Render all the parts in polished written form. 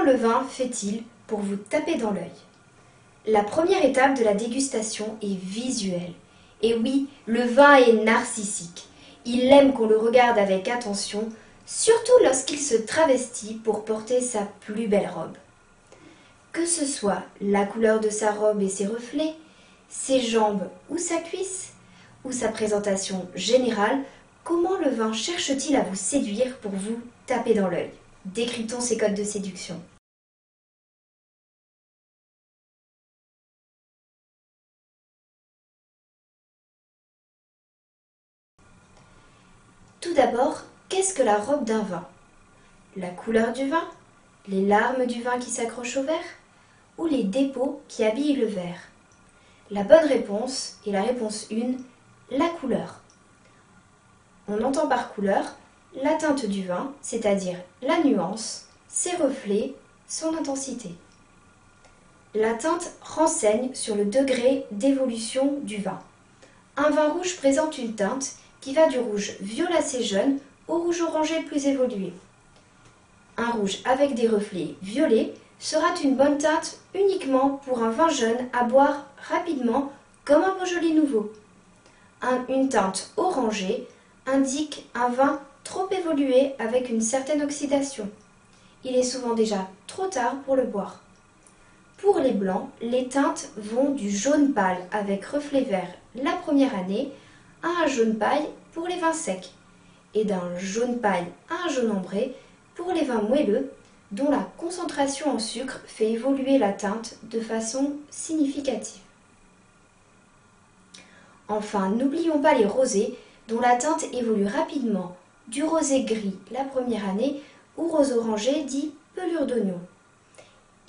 le vin fait-il pour vous taper dans l'œil? La première étape de la dégustation est visuelle. Et oui, le vin est narcissique. Il aime qu'on le regarde avec attention, surtout lorsqu'il se travestit pour porter sa plus belle robe. Que ce soit la couleur de sa robe et ses reflets, ses jambes ou sa cuisse, ou sa présentation générale, comment le vin cherche-t-il à vous séduire pour vous taper dans l'œil? Décryptons ses codes de séduction. Tout d'abord, qu'est-ce que la robe d'un vin? La couleur du vin? Les larmes du vin qui s'accrochent au verre? Ou les dépôts qui habillent le verre? La bonne réponse est la réponse 1, la couleur. On entend par couleur la teinte du vin, c'est-à-dire la nuance, ses reflets, son intensité. La teinte renseigne sur le degré d'évolution du vin. Un vin rouge présente une teinte qui va du rouge violacé jeune au rouge orangé plus évolué. Un rouge avec des reflets violets sera une bonne teinte uniquement pour un vin jeune à boire rapidement comme un Beaujolais nouveau. Une teinte orangée indique un vin trop évolué avec une certaine oxydation. Il est souvent déjà trop tard pour le boire. Pour les blancs, les teintes vont du jaune pâle avec reflet vert la première année à un jaune paille pour les vins secs et d'un jaune paille à un jaune ambré pour les vins moelleux dont la concentration en sucre fait évoluer la teinte de façon significative. Enfin, n'oublions pas les rosés dont la teinte évolue rapidement du rosé gris la première année au rose orangé dit pelure d'oignon.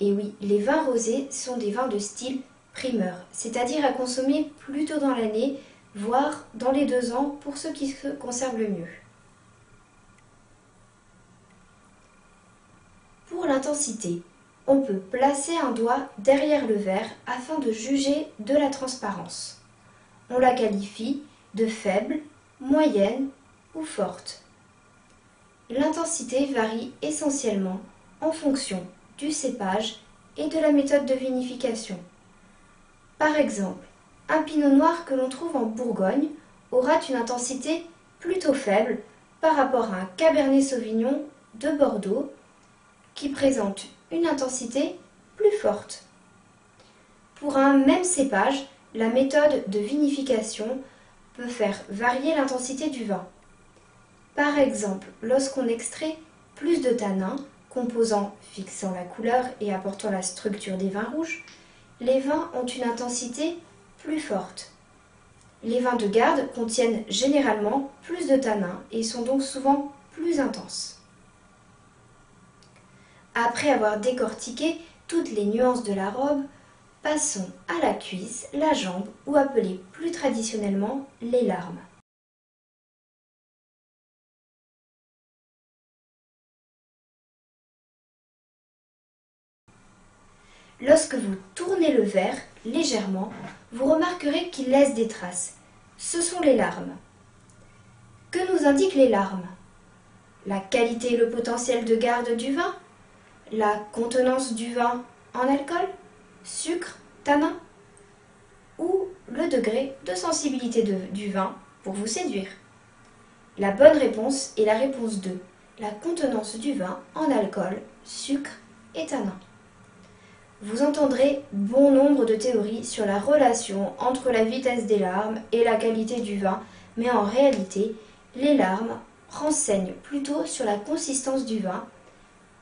Et oui, les vins rosés sont des vins de style primeur, c'est-à-dire à consommer plus tôt dans l'année, voire dans les 2 ans pour ceux qui se conservent le mieux. Pour l'intensité, on peut placer un doigt derrière le verre afin de juger de la transparence. On la qualifie de faible, moyenne ou forte. L'intensité varie essentiellement en fonction du cépage et de la méthode de vinification. Par exemple, un pinot noir que l'on trouve en Bourgogne aura une intensité plutôt faible par rapport à un cabernet sauvignon de Bordeaux qui présente une intensité plus forte. Pour un même cépage, la méthode de vinification peut faire varier l'intensité du vin. Par exemple, lorsqu'on extrait plus de tanins, composants fixant la couleur et apportant la structure des vins rouges, les vins ont une intensité plus forte. Les vins de garde contiennent généralement plus de tanins et sont donc souvent plus intenses. Après avoir décortiqué toutes les nuances de la robe, passons à la cuisse, la jambe ou appelée plus traditionnellement les larmes. Lorsque vous tournez le verre légèrement, vous remarquerez qu'il laisse des traces. Ce sont les larmes. Que nous indiquent les larmes? La qualité et le potentiel de garde du vin? La contenance du vin en alcool, sucre, tanin? Ou le degré de sensibilité du vin pour vous séduire? La bonne réponse est la réponse 2, la contenance du vin en alcool, sucre et tanin. Vous entendrez bon nombre de théories sur la relation entre la vitesse des larmes et la qualité du vin, mais en réalité, les larmes renseignent plutôt sur la consistance du vin.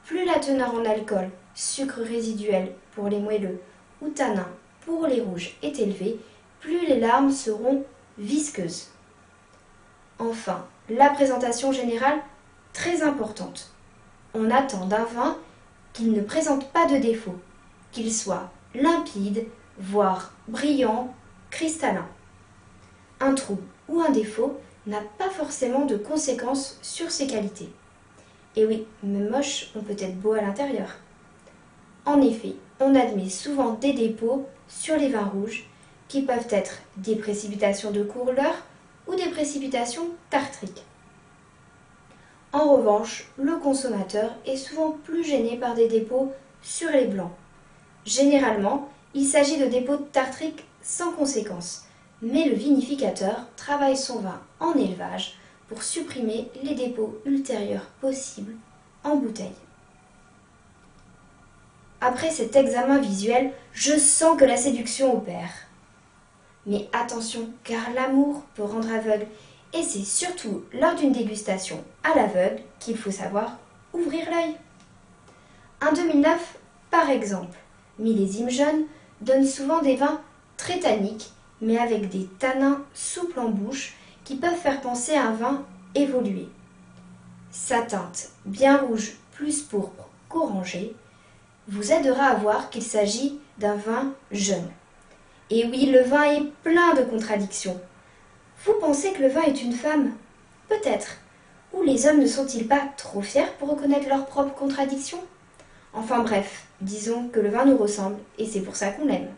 Plus la teneur en alcool, sucre résiduel pour les moelleux ou tanin pour les rouges est élevée, plus les larmes seront visqueuses. Enfin, la présentation générale, très importante. On attend d'un vin qu'il ne présente pas de défaut, qu'il soit limpide, voire brillant, cristallin. Un trou ou un défaut n'a pas forcément de conséquences sur ses qualités. Et oui, même moches ont peut-être beau à l'intérieur. En effet, on admet souvent des dépôts sur les vins rouges qui peuvent être des précipitations de couleur ou des précipitations tartriques. En revanche, le consommateur est souvent plus gêné par des dépôts sur les blancs. Généralement, il s'agit de dépôts tartriques sans conséquence, mais le vinificateur travaille son vin en élevage pour supprimer les dépôts ultérieurs possibles en bouteille. Après cet examen visuel, je sens que la séduction opère. Mais attention, car l'amour peut rendre aveugle, et c'est surtout lors d'une dégustation à l'aveugle qu'il faut savoir ouvrir l'œil. Un 2009, par exemple, millésime jeune, donne souvent des vins très tanniques, mais avec des tanins souples en bouche qui peuvent faire penser à un vin évolué. Sa teinte, bien rouge, plus pourpre qu'orangée, vous aidera à voir qu'il s'agit d'un vin jeune. Et oui, le vin est plein de contradictions. Vous pensez que le vin est une femme? Peut-être. Ou les hommes ne sont-ils pas trop fiers pour reconnaître leurs propres contradictions? Enfin bref, disons que le vin nous ressemble et c'est pour ça qu'on l'aime.